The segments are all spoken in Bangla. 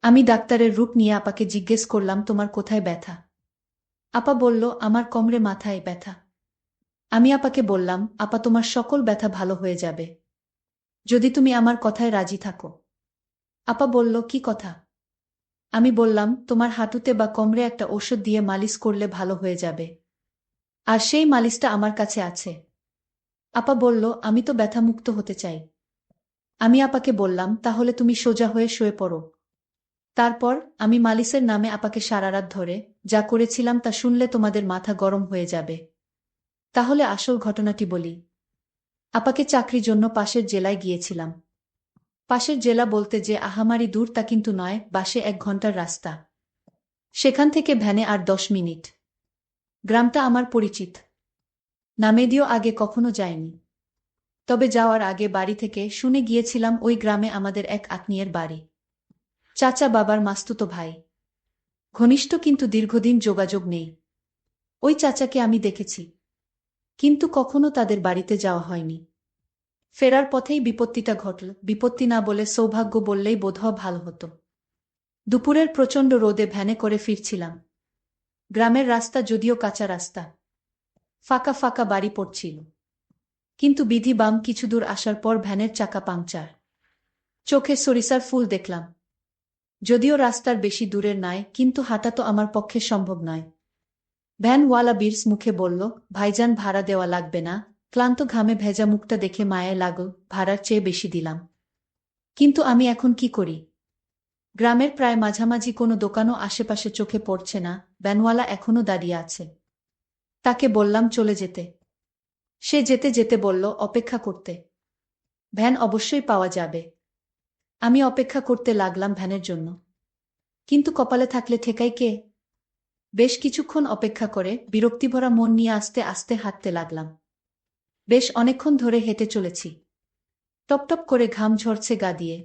আমি ডাক্তারের রূপ নিয়ে আপাকে জিজ্ঞেস করলাম, তোমার কোথায় ব্যথা? আপা বলল, আমার কোমরে মাথায় ব্যথা। আমি আপাকে বললাম, আপা তোমার সকল ব্যথা ভালো হয়ে যাবে যদি তুমি আমার কথায় রাজি থাকো। আপা বলল, কি কথা? আমি বললাম, তোমার হাঁটুতে বা কোমরে একটা ঔষধ দিয়ে মালিশ করলে ভালো হয়ে যাবে, আর সেই মালিশটা আমার কাছে আছে। আপা বলল, আমি তো ব্যথামুক্ত হতে চাই। আমি আপাকে বললাম, তাহলে তুমি সোজা হয়ে শুয়ে পড়ো। তারপর আমি মালিশের নামে আপাকে সারারাত ধরে যা করেছিলাম তা শুনলে তোমাদের মাথা গরম হয়ে যাবে। তাহলে আসল ঘটনাটি বলি। আপাকে চাকরির জন্য পাশের জেলায় গিয়েছিলাম। পাশের জেলা বলতে যে আহামারি দূর তা কিন্তু নয়, বাসে 1 ঘন্টার রাস্তা। সেখান থেকে ভ্যানে আর 10 মিনিট। গ্রামটা আমার পরিচিত, নামেদিও আগে কখনো যায়নি। তবে যাওয়ার আগে বাড়ি থেকে শুনে গিয়েছিলাম ওই গ্রামে আমাদের এক আত্মীয়ের বাড়ি। চাচা বাবার মাস্তুতো ভাই। ঘনিষ্ঠ, কিন্তু দীর্ঘদিন যোগাযোগ নেই। ওই চাচাকে আমি দেখেছি, কিন্তু কখনো তাদের বাড়িতে যাওয়া হয়নি। ফেরার পথেই বিপত্তিটা ঘটল। বিপত্তি না বলে সৌভাগ্য বললেই বোধহয় ভালো হতো। দুপুরের প্রচণ্ড রোদে ভ্যানে করে ফিরছিলাম। গ্রামের রাস্তা যদিও কাঁচা রাস্তা, ফাঁকা ফাঁকা বাড়ি পড়ছিল। কিন্তু বিধি বাম কিছু দূর আসার পর ভ্যানের চাকা পাংচার। চোখে সরিষার ফুল দেখলাম। যদিও রাস্তার বেশি দূরের নয়, কিন্তু হাঁটা তো আমার পক্ষে সম্ভব নয়। ভ্যানওয়ালা বিরস মুখে বলল, ভাইজান ভাড়া দেওয়া লাগবে না। ক্লান্ত ঘামে ভেজা মুখটা দেখে মায়া লাগল, ভাড়ার চেয়ে বেশি দিলাম। কিন্তু আমি এখন কি করি? গ্রামের প্রায় মাঝামাঝি কোনো দোকানও আশেপাশে চোখে পড়ছে না। ভ্যানওয়ালা এখনো দাঁড়িয়ে আছে। তাকে বললাম চলে যেতে। সে যেতে যেতে বলল, অপেক্ষা করতে। ভ্যান অবশ্যই পাওয়া যাবে। আমি অপেক্ষা করতে লাগলাম ভ্যানের জন্য। কিন্তু কপালে থাকলে ঠেকাই কে? বেশ কিছুক্ষণ অপেক্ষা করে বিরক্তিভরা মন নিয়ে আস্তে আস্তে হাঁটতে লাগলাম। বেশ অনেকক্ষণ ধরে হেঁটে চলেছি। টপটপ করে ঘাম ঝরছে গা দিয়ে।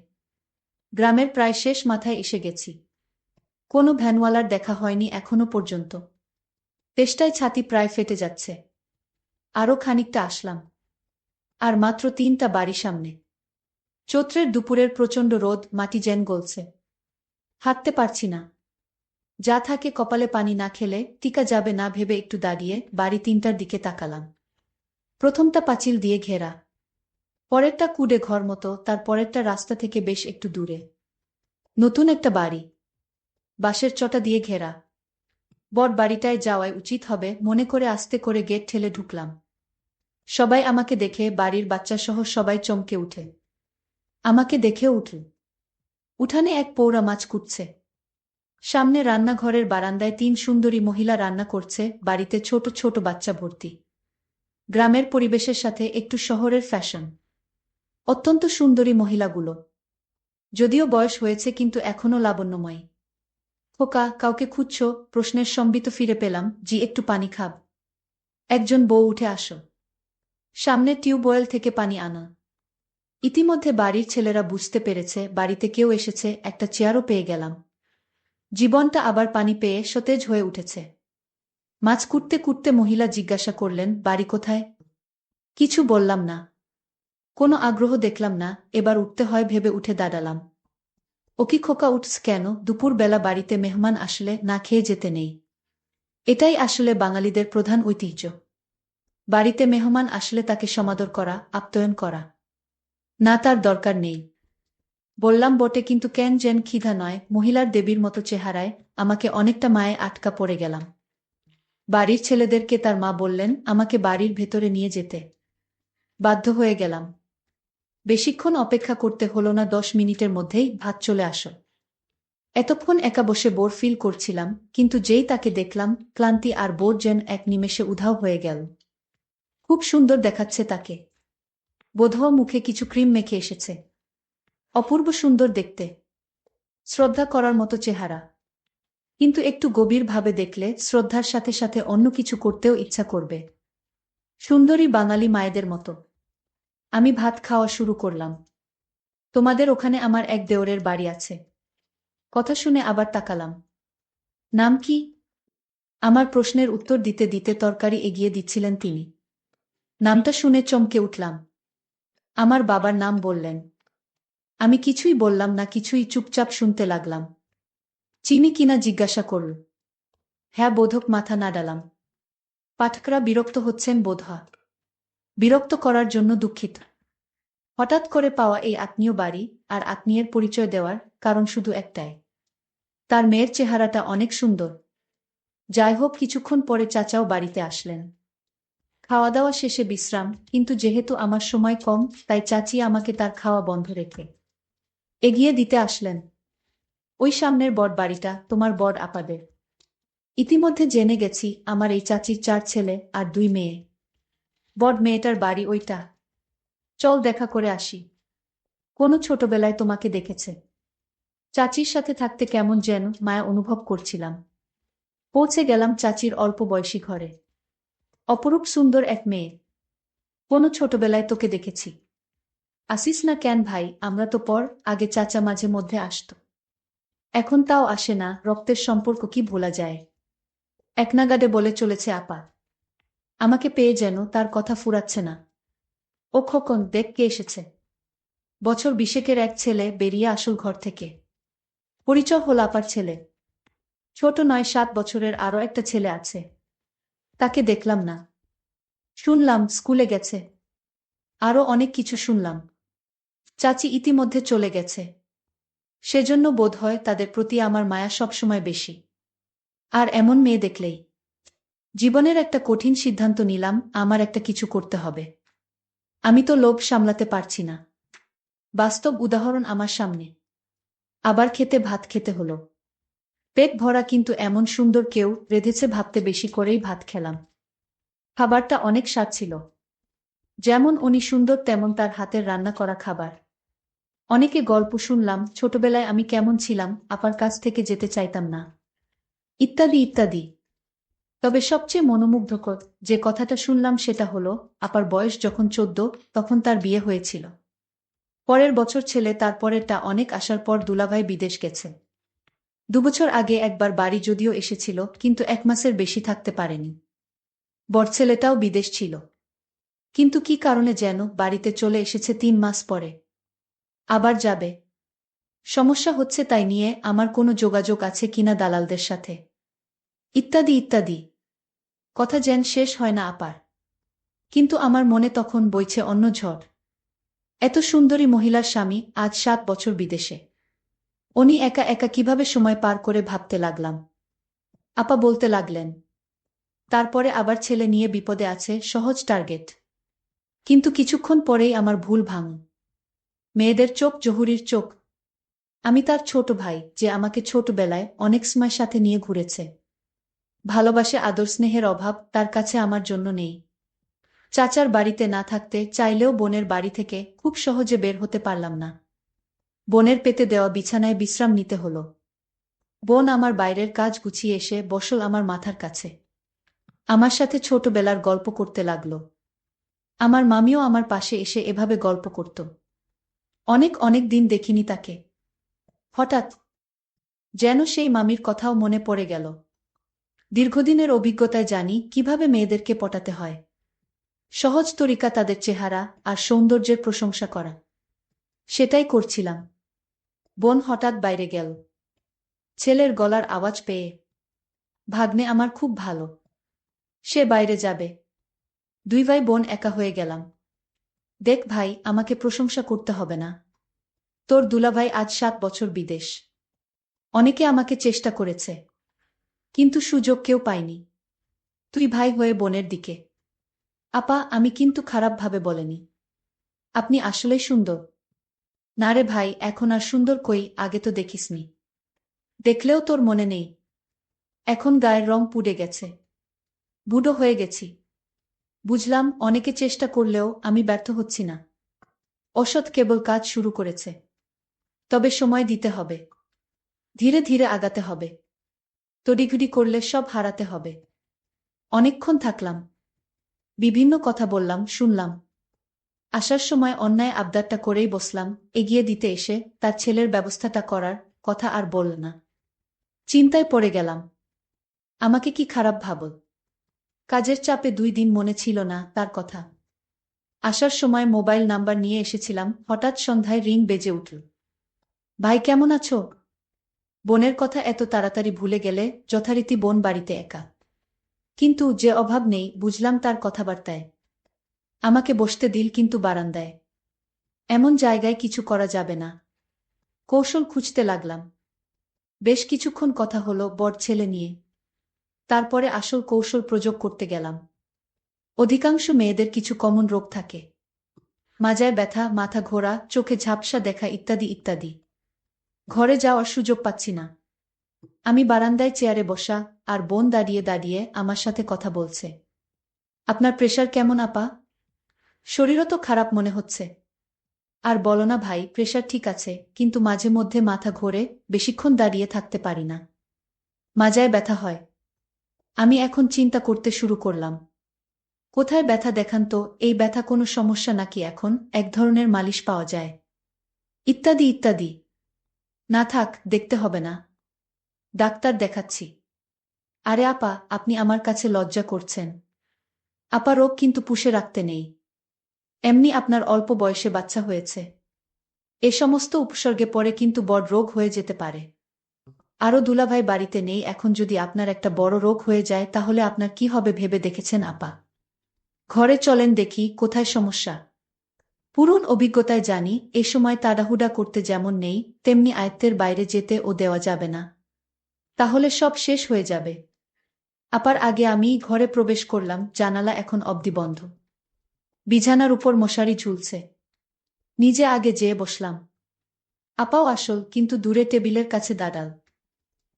গ্রামের প্রায় শেষ মাথায় এসে গেছি। কোনো ভ্যানওয়ালার দেখা হয়নি এখনো পর্যন্ত। তেষ্টায় ছাতি প্রায় ফেটে যাচ্ছে। আরও খানিকটা আসলাম, আর মাত্র 3টা বাড়ি সামনে। চৈত্রের দুপুরের প্রচণ্ড রোদ, মাটি যেন গলছে। হাঁটতে পারছি না। যা থাকে কপালে পানি না খেলে টিকা যাবে না ভেবে একটু দাঁড়িয়ে বাড়ি 3টার দিকে তাকালাম। প্রথমটা পাঁচিল দিয়ে ঘেরা, পরেরটা কুডে ঘর মতো, তার পরেরটা রাস্তা থেকে বেশ একটু দূরে। নতুন একটা বাড়ি, বাঁশের চটা দিয়ে ঘেরা। বট বাড়িটায় যাওয়াই উচিত হবে মনে করে আস্তে করে গেট ঠেলে ঢুকলাম। সবাই আমাকে দেখে, বাড়ির বাচ্চাসহ সবাই চমকে উঠে। আমাকে দেখেও উঠল। উঠানে এক পৌরা মাছ কুটছে। সামনে রান্নাঘরের বারান্দায় 3 সুন্দরী মহিলা রান্না করছে, বাড়িতে ছোট ছোট বাচ্চা ভর্তি। গ্রামের পরিবেশের সাথে একটু শহরের ফ্যাশন। অত্যন্ত সুন্দরী মহিলাগুলো। যদিও বয়স হয়েছে, কিন্তু এখনও লাবণ্যময়। খোকা, কাউকে খুঁজছ? প্রশ্নের সম্বিত ফিরে পেলাম, জি, একটু পানি খাব? একজন বউ উঠে আসো। সামনে টিউবওয়েল থেকে পানি আনা। ইতিমধ্যে বাড়ির ছেলেরা বুঝতে পেরেছে বাড়িতে কেউ এসেছে, একটা চেয়ারও পেয়ে গেলাম। জীবনটা আবার পানি পেয়ে সতেজ হয়ে উঠেছে। মাছ কুটতে কুটতে মহিলা জিজ্ঞাসা করলেন, বাড়ি কোথায়? কিছু বললাম না। কোনো আগ্রহ দেখলাম না। এবার উঠতে হয় ভেবে উঠে দাঁড়ালাম। ও কি খোকা, উঠস কেন? দুপুরবেলা বাড়িতে মেহমান আসলে না খেয়ে যেতে নেই। এটাই আসলে বাঙালিদের প্রধান ঐতিহ্য। বাড়িতে মেহমান আসলে তাকে সমাদর করা, আপ্যায়ন করা। না, তার দরকার নেই। বললাম বটে, কিন্তু কেন যেন ক্ষিধা নয়। মহিলার দেবীর মতো চেহারায় আমাকে অনেকটা মায়ে আটকা পড়ে গেলাম। বাড়ির ছেলেদেরকে তার মা বললেন আমাকে বাড়ির ভেতরে নিয়ে যেতে। বাধ্য হয়ে গেলাম। বেশিক্ষণ অপেক্ষা করতে হলো না, 10 মিনিটের মধ্যেই ভাত চলে আসো। এতক্ষণ একা বসে বোর ফিল করছিলাম, কিন্তু যেই তাকে দেখলাম, ক্লান্তি আর বোর যেন এক নিমেষে উধাও হয়ে গেল। খুব সুন্দর দেখাচ্ছে তাকে। বোধহয় মুখে কিছু ক্রিম মেখে এসেছে। অপূর্ব সুন্দর দেখতে। শ্রদ্ধা করার মতো চেহারা। কিন্তু একটু গভীরভাবে দেখলে শ্রদ্ধার সাথে সাথে অন্য কিছু করতেও ইচ্ছা করবে। সুন্দরী বাঙালি মায়েদের মতো। আমি ভাত খাওয়া শুরু করলাম। তোমাদের ওখানে আমার এক দেওরের বাড়ি আছে। কথা শুনে আবার তাকালাম। নাম কি? আমার প্রশ্নের উত্তর দিতে দিতে তরকারি এগিয়ে দিচ্ছিলেন তিনি। নামটা শুনে চমকে উঠলাম। আমার বাবার নাম বললেন। আমি কিছুই বললাম না, কিছুই চুপচাপ শুনতে লাগলাম। চিনি কিনা জিজ্ঞাসা করল। হ্যাঁ বোধক মাথা নাড়ালাম। পাঠকরা বিরক্ত হচ্ছেন বোধহয়। বিরক্ত করার জন্য দুঃখিত। হঠাৎ করে পাওয়া এই আত্মীয় বাড়ি আর আত্মীয়ের পরিচয় দেওয়ার কারণ শুধু একটাই। তার মেয়ের চেহারাটা অনেক সুন্দর। যাই হোক, কিছুক্ষণ পরে চাচাও বাড়িতে আসলেন। খাওয়া দাওয়া শেষে বিশ্রাম, কিন্তু যেহেতু আমার সময় কম তাই চাচি আমাকে তার খাওয়া বন্ধ রেখে এগিয়ে দিতে আসলেন। ওই সামনের বড় বাড়িটা তোমার বড় আপাদের। ইতিমধ্যে জেনে গেছি আমার এই চাচির 4 ছেলে আর 2 মেয়ে। বড় মেয়েটার বাড়ি ওইটা। চল দেখা করে আসি। কোনো ছোটবেলায় তোমাকে দেখেছে। চাচির সাথে থাকতে কেমন যেন মায়া অনুভব করছিলাম। পৌঁছে গেলাম চাচির অল্প বয়সী ঘরে। অপরূপ সুন্দর এক মেয়ে। কোনো ছোটবেলায় তোকে দেখেছি। আসিস না কেন ভাই? আমরা তো পর আগে চাচা মাঝে মধ্যে আসতো। এখন তাও আসে না। রক্তের সম্পর্ক কি ভোলা যায়? একনাগাড়ে বলে চলেছে আপা। আমাকে পেয়ে যেন তার কথা ফুরাচ্ছে না। ও খোকন, দেখ কে এসেছে। বছর 20-এর এক ছেলে বেরিয়ে আসল ঘর থেকে। পরিচয় হল আপার ছেলে। ছোট নয়, 7 বছরের আরও একটা ছেলে আছে। তাকে দেখলাম না। শুনলাম স্কুলে গেছে। আরও অনেক কিছু শুনলাম। চাচি ইতিমধ্যে চলে গেছে। সেজন্য বোধহয় তাদের প্রতি আমার মায়া সবসময় বেশি। আর এমন মেয়ে দেখলেই জীবনের একটা কঠিন সিদ্ধান্ত নিলাম, আমার একটা কিছু করতে হবে। আমি তো লোভ সামলাতে পারছি না। বাস্তব উদাহরণ আমার সামনে। আবার খেতে ভাত খেতে হলো। পেট ভরা, কিন্তু এমন সুন্দর কেউ রেঁধেছে ভাবতে বেশি করেই ভাত খেলাম। খাবারটা অনেক স্বাদ ছিল। যেমন উনি সুন্দর তেমন তার হাতের রান্না করা খাবার। অনেকে গল্প শুনলাম, ছোটবেলায় আমি কেমন ছিলাম, আপার কাছ থেকে যেতে চাইতাম না, ইত্যাদি ইত্যাদি। তবে সবচেয়ে মনোমুগ্ধকর যে কথাটা শুনলাম সেটা হলো, আপার বয়স যখন 14 তখন তার বিয়ে হয়েছিল। পরের বছর ছেলে, তারপরেরটা অনেক আসার পর দুলাভাই বিদেশ গেছে। 2 বছর আগে একবার বাড়ি যদিও এসেছিল, কিন্তু 1 মাসের বেশি থাকতে পারেনি। বড় ছেলেটাও বিদেশ ছিল, কিন্তু কি কারণে যেন বাড়িতে চলে এসেছে 3 মাস পরে। আবার যাবে। সমস্যা হচ্ছে তাই নিয়ে আমার কোনো যোগাযোগ আছে কিনা দালালদের সাথে, ইত্যাদি ইত্যাদি। কথা যেন শেষ হয় না আপার। কিন্তু আমার মনে তখন বইছে অন্য ঝড়। এত সুন্দরী মহিলার স্বামী আজ 7 বছর বিদেশে। উনি একা একা কিভাবে সময় পার করে ভাবতে লাগলাম। আপা বলতে লাগলেন, তারপরে আবার ছেলে নিয়ে বিপদে আছে, সহজ টার্গেট। কিন্তু কিছুক্ষণ পরেই আমার ভুল ভাঙল। মেয়েদের চোখ জহুরির চোখ। আমি তার ছোট ভাই, যে আমাকে ছোটবেলায় অনেক সময় সাথে নিয়ে ঘুরেছে। ভালোবাসে, আদর স্নেহের অভাব তার কাছে আমার জন্য নেই। চাচার বাড়িতে না থাকতে চাইলেও বোনের বাড়ি থেকে খুব সহজে বের হতে পারলাম না। বোনের পেতে দেওয়া বিছানায় বিশ্রাম নিতে হলো। বোন আমার বাইরের কাজ গুছিয়ে এসে বসল আমার মাথার কাছে। আমার সাথে ছোটবেলার গল্প করতে লাগল। আমার মামিও আমার পাশে এসে এভাবে গল্প করত। অনেক অনেক দিন দেখিনি তাকে। হঠাৎ যেন সেই মামির কথাও মনে পড়ে গেল। দীর্ঘদিনের অভিজ্ঞতায় জানি কিভাবে মেয়েদেরকে পটাতে হয়। সহজ তরিকা তাদের চেহারা আর সৌন্দর্যের প্রশংসা করা। সেটাই করছিলাম। বোন হঠাৎ বাইরে গেল। ছেলের গলার আওয়াজ পেয়ে। ভাগ্নে আমার খুব ভালো। সে বাইরে যাবে। 2 ভাই বোন একা হয়ে গেলাম। দেখ ভাই, আমাকে প্রশংসা করতে হবে না। তোর দুলাভাই আজ 7 বছর বিদেশ। অনেকে আমাকে চেষ্টা করেছে, কিন্তু সুযোগ কেউ পায়নি। তুই ভাই হয়ে বোনের দিকে। আপা, আমি কিন্তু খারাপভাবে বলেনি। আপনি আসলেই সুন্দর। না রে ভাই, এখন আর সুন্দর কই, আগে তো দেখিসনি। দেখলেও তোর মনে নেই। এখন গায়ের রং পুড়ে গেছে। বুড়ো হয়ে গেছি। বুঝলাম, অনেকে চেষ্টা করলেও আমি ব্যর্থ হচ্ছি না। অসৎ কেবল কাজ শুরু করেছে। তবে সময় দিতে হবে। ধীরে ধীরে আগাতে হবে। তড়িঘড়ি করলে সব হারাতে হবে। অনেকক্ষণ থাকলাম। বিভিন্ন কথা বললাম, শুনলাম। আসার সময় অন্যায় আবদারটা করেই বসলাম। এগিয়ে দিতে এসে তার ছেলের ব্যবস্থাটা করার কথা আর বলল না। চিন্তায় পড়ে গেলাম। আমাকে কি খারাপ ভাবল? কাজের চাপে 2 দিন মনে ছিল না তার কথা। আসার সময় মোবাইল নাম্বার নিয়ে এসেছিলাম, হঠাৎ সন্ধ্যায় রিং বেজে উঠল। ভাই কেমন আছো? বোনের কথা এত তাড়াতাড়ি ভুলে গেলে? যথারীতি বোন বাড়িতে একা। কিন্তু যে অভাব নেই বুঝলাম তার কথাবার্তায়। আমাকে বসতে দিল কিন্তু বারান্দায়। এমন জায়গায় কিছু করা যাবে না। কৌশল খুঁজতে লাগলাম। বেশ কিছুক্ষণ কথা হলো বর ছেলে নিয়ে। তারপরে আসল কৌশল প্রয়োগ করতে গেলাম। অধিকাংশ মেয়েদের কিছু কমন রোগ থাকে। মাজায় ব্যথা, মাথা ঘোরা, চোখে ঝাপসা দেখা ইত্যাদি ইত্যাদি। ঘরে যাওয়ার সুযোগ পাচ্ছি না। আমি বারান্দায় চেয়ারে বসা, আর বোন দাঁড়িয়ে দাঁড়িয়ে আমার সাথে কথা বলছে। আপনার প্রেশার কেমন আপা? শরীরও তো খারাপ মনে হচ্ছে। আর বলো না ভাই, প্রেশার ঠিক আছে, কিন্তু মাঝে মধ্যে মাথা ঘোরে, বেশিক্ষণ দাঁড়িয়ে থাকতে পারি না। মাজায় ব্যথা হয়। আমি এখন চিন্তা করতে শুরু করলাম। কোথায় ব্যথা দেখান তো, এই ব্যথা কোনো সমস্যা নাকি এখন এক ধরনের মালিশ পাওয়া যায়? ইত্যাদি ইত্যাদি। না থাক, দেখতে হবে না। ডাক্তার দেখাচ্ছি। আরে আপা, আপনি আমার কাছে লজ্জা করছেন। আপা রোগ কিন্তু পুষে রাখতে নেই। এমনি আপনার অল্প বয়সে বাচ্চা হয়েছে। এ সমস্ত উপসর্গে পরে কিন্তু বড় রোগ হয়ে যেতে পারে। আরও দুলাভাই বাড়িতে নেই, এখন যদি আপনার একটা বড় রোগ হয়ে যায় তাহলে আপনার কি হবে ভেবে দেখেছেন আপা? ঘরে চলেন দেখি কোথায় সমস্যা। পুরন অভিজ্ঞতায় জানি এ সময় তাড়াহুড়া করতে যেমন নেই, তেমনি আয়ত্তের বাইরে যেতে ও দেওয়া যাবে না। তাহলে সব শেষ হয়ে যাবে। আপার আগে আমি ঘরে প্রবেশ করলাম, জানালা এখন অবধি বন্ধ। বিছানার উপর মশারি ঝুলছে। নিজে আগে যেয়ে বসলাম। আপাও আসল, কিন্তু দূরে টেবিলের কাছে দাঁড়াল।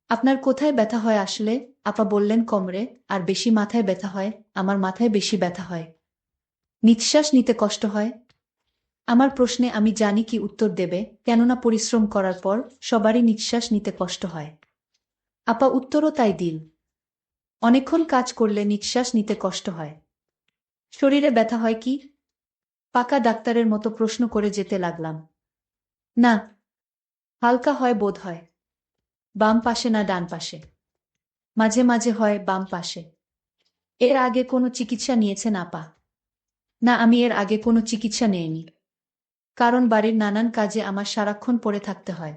আপনার কোথায় ব্যথা হয় আসলে? আপা বললেন কোমরে, আর বেশি মাথায় ব্যথা হয়। আমার মাথায় বেশি ব্যথা হয়। নিঃশ্বাস নিতে কষ্ট হয়। আমার প্রশ্নে আমি জানি কি উত্তর দেবে, কেননা পরিশ্রম করার পর সবারই নিঃশ্বাস নিতে কষ্ট হয়। আপা উত্তরও তাই দিল। অনেকক্ষণ কাজ করলে নিঃশ্বাস নিতে কষ্ট হয়। শরীরে ব্যথা হয় কি? পাকা ডাক্তারের মতো প্রশ্ন করে যেতে লাগলাম। না, হালকা হয় বোধ হয়। বাম পাশে না ডান পাশে? মাঝে মাঝে হয় বাম পাশে। এর আগে কোনো চিকিৎসা নিয়েছেন আপা? না, আমি এর আগে কোনো চিকিৎসা নেইনি। কারণ বাড়ির নানান কাজে আমার সারাক্ষণ পড়ে থাকতে হয়।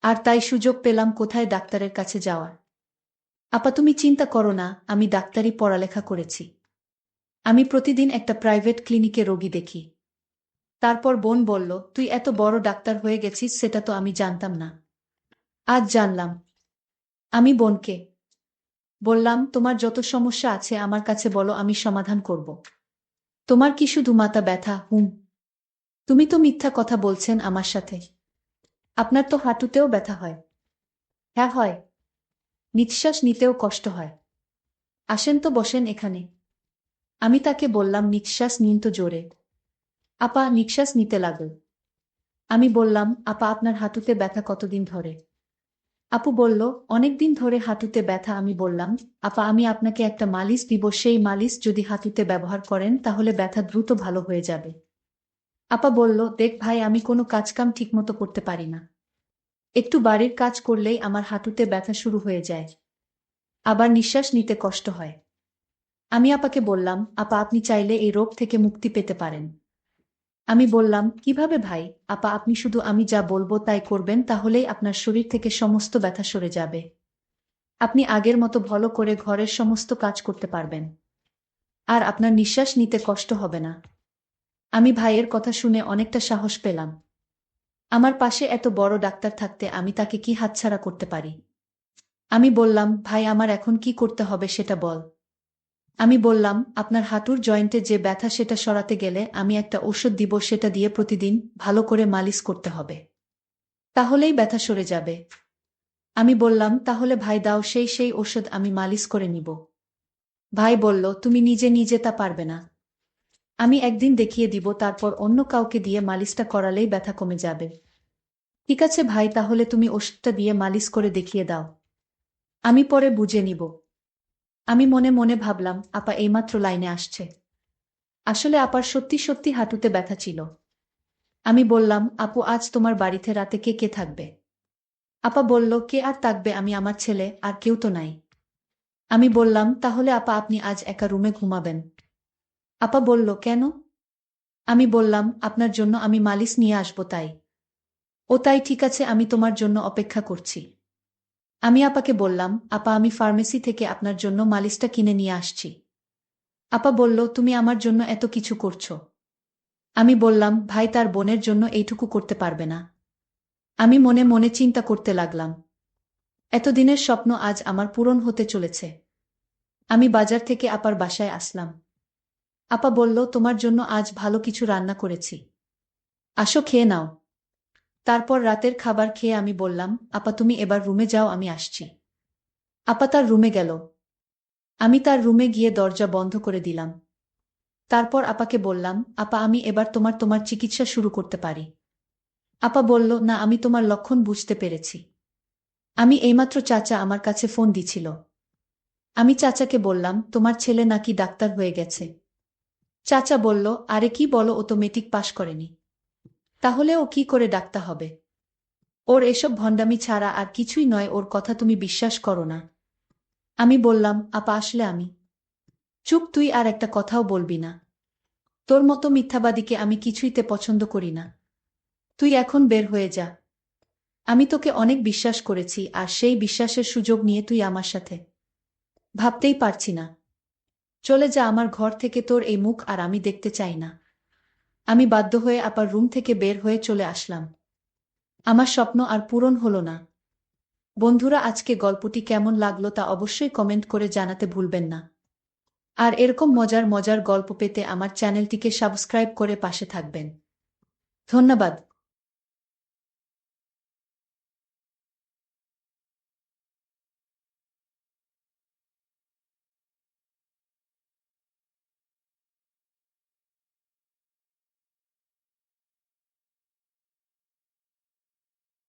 আর তাই সুযোগ পেলাম কোথায় ডাক্তারের কাছে যাওয়ার। আপা তুমি চিন্তা করো না, আমি ডাক্তারি পড়ালেখা করেছি। আমি প্রতিদিন একটা প্রাইভেট ক্লিনিকে রোগী দেখি। তারপর বোন বলল, তুই এত বড় ডাক্তার হয়ে গেছিস, সেটা তো আমি জানতাম না। আজ জানলাম। আমি বোনকে বললাম, তোমার যত সমস্যা আছে আমার কাছে বলো, আমি সমাধান করব। তোমার কি শুধু মাথা ব্যথা? তুমি তো মিথ্যা কথা বলছেন আমার সাথে। আপনার তো হাঁটুতেও ব্যথা হয়। হ্যাঁ হয়। নিঃশ্বাস নিতেও কষ্ট হয়। আসেন তো বসেন এখানে। আমি তাকে বললাম, নিঃশ্বাস নিন তো জোরে। আপা নিঃশ্বাস নিতে লাগল। আমি বললাম, আপা আপনার হাঁটুতে ব্যথা কতদিন ধরে? আপু বলল, অনেক দিন ধরে হাঁটুতে ব্যথা। আমি বললাম, আপা আমি আপনাকে একটা মালিশ দিব, সেই মালিশ যদি হাঁটুতে ব্যবহার করেন তাহলে ব্যথা দ্রুত ভালো হয়ে যাবে। আপা বলল, দেখ ভাই, আমি কোনো কাজকাম ঠিকমতো করতে পারি না। একটু বাড়ির কাজ করলেই আমার হাঁটুতে ব্যথা শুরু হয়ে যায়। আবার নিঃশ্বাস নিতে কষ্ট হয়। আমি আপাকে বললাম, আপা আপনি চাইলে এই রোগ থেকে মুক্তি পেতে পারেন। আমি বললাম, কিভাবে ভাই? আপা আপনি শুধু আমি যা বলবো তাই করবেন, তাহলেই আপনার শরীর থেকে সমস্ত ব্যথা সরে যাবে। আপনি আগের মতো ভালো করে ঘরের সমস্ত কাজ করতে পারবেন। আর আপনার নিঃশ্বাস নিতে কষ্ট হবে না। আমি ভাইয়ের কথা শুনে অনেকটা সাহস পেলাম। আমার পাশে এত বড় ডাক্তার থাকতে আমি তাকে কি হাতছাড়া করতে পারি? আমি বললাম, ভাই আমার এখন কি করতে হবে সেটা বল। আমি বললাম, আপনার হাঁটুর জয়েন্টে যে ব্যথা সেটা সরাতে গেলে আমি একটা ঔষধ দিব, সেটা দিয়ে প্রতিদিন ভালো করে মালিশ করতে হবে। তাহলেই ব্যথা সরে যাবে। আমি বললাম, তাহলে ভাই দাও সেই ওষুধ, আমি মালিশ করে নিব। ভাই বলল, তুমি নিজে নিজে তা পারবে না। আমি একদিন দেখিয়ে দিব, তারপর অন্য কাউকে দিয়ে মালিশটা করালেই ব্যথা কমে যাবে। ঠিক আছে ভাই, তাহলে তুমি ওষুধটা দিয়ে মালিশ করে দেখিয়ে দাও। আমি পরে বুঝে নিব। আমি মনে মনে ভাবলাম, আপা এইমাত্র লাইনে আসছে। আসলে আপার সত্যি সত্যি হাঁটুতে ব্যথা ছিল। আমি বললাম, আপু আজ তোমার বাড়িতে রাতে কে কে থাকবে? আপা বলল, কে আর থাকবে, আমি আমার ছেলে, আর কেউ তো নাই। আমি বললাম, তাহলে আপা আপনি আজ একা রুমে ঘুমাবেন? আপা বলল, কেন? আমি বললাম, আপনার জন্য আমি মালিশ নিয়ে আসবো তাই। ও তাই, ঠিক আছে, আমি তোমার জন্য অপেক্ষা করছি। আমি আপাকে বললাম, আপা আমি ফার্মেসি থেকে আপনার জন্য মালিশটা কিনে নিয়ে আসছি। আপা বলল, তুমি আমার জন্য এত কিছু করছো। আমি বললাম, ভাই তার বোনের জন্য এইটুকু করতে পারবে না। আমি মনে মনে চিন্তা করতে লাগলাম। এতদিনের স্বপ্ন আজ আমার পূরণ হতে চলেছে। আমি বাজার থেকে আপার বাসায় আসলাম। আপা বলল, তোমার জন্য আজ ভালো কিছু রান্না করেছি। আসো খেয়ে নাও। তারপর রাতের খাবার খেয়ে আমি বললাম, আপা তুমি এবার রুমে যাও, আমি আসছি। আপা তার রুমে গেল। আমি তার রুমে গিয়ে দরজা বন্ধ করে দিলাম। তারপর আপাকে বললাম, আপা আমি এবার তোমার চিকিৎসা শুরু করতে পারি। আপা বলল, না আমি তোমার লক্ষণ বুঝতে পেরেছি। আমি এইমাত্র চাচা আমার কাছে ফোন দিছিল। আমি চাচাকে বললাম, তোমার ছেলে নাকি ডাক্তার হয়ে গেছে। চাচা বলল, আরে কি বলো, ও তো মেট্রিক পাশ করেনি। তাহলে ও কি করে ডাক্তার হবে? ওর এসব ভণ্ডামি ছাড়া আর কিছুই নয়, ওর কথা তুমি বিশ্বাস করো না। আমি বললাম, আপা আসলে আমি। চুপ, তুই আর একটা কথাও বলবি না। তোর মতো মিথ্যাবাদীকে আমি কিছুইতে পছন্দ করি না। তুই এখন বের হয়ে যা। আমি তোকে অনেক বিশ্বাস করেছি, আর সেই বিশ্বাসের সুযোগ নিয়ে তুই আমার সাথে। ভাবতেই পারছি না। চলে যা আমার ঘর থেকে, তোর এই মুখ আর আমি দেখতে চাই না। আমি বাধ্য হয়ে আপার রুম থেকে বের হয়ে চলে আসলাম। আমার স্বপ্ন আর পূরণ হলো না। বন্ধুরা, আজকে গল্পটি কেমন লাগলো তা অবশ্যই কমেন্ট করে জানাতে ভুলবেন না। আর এরকম মজার মজার গল্প পেতে আমার চ্যানেলটিকে সাবস্ক্রাইব করে পাশে থাকবেন। ধন্যবাদ।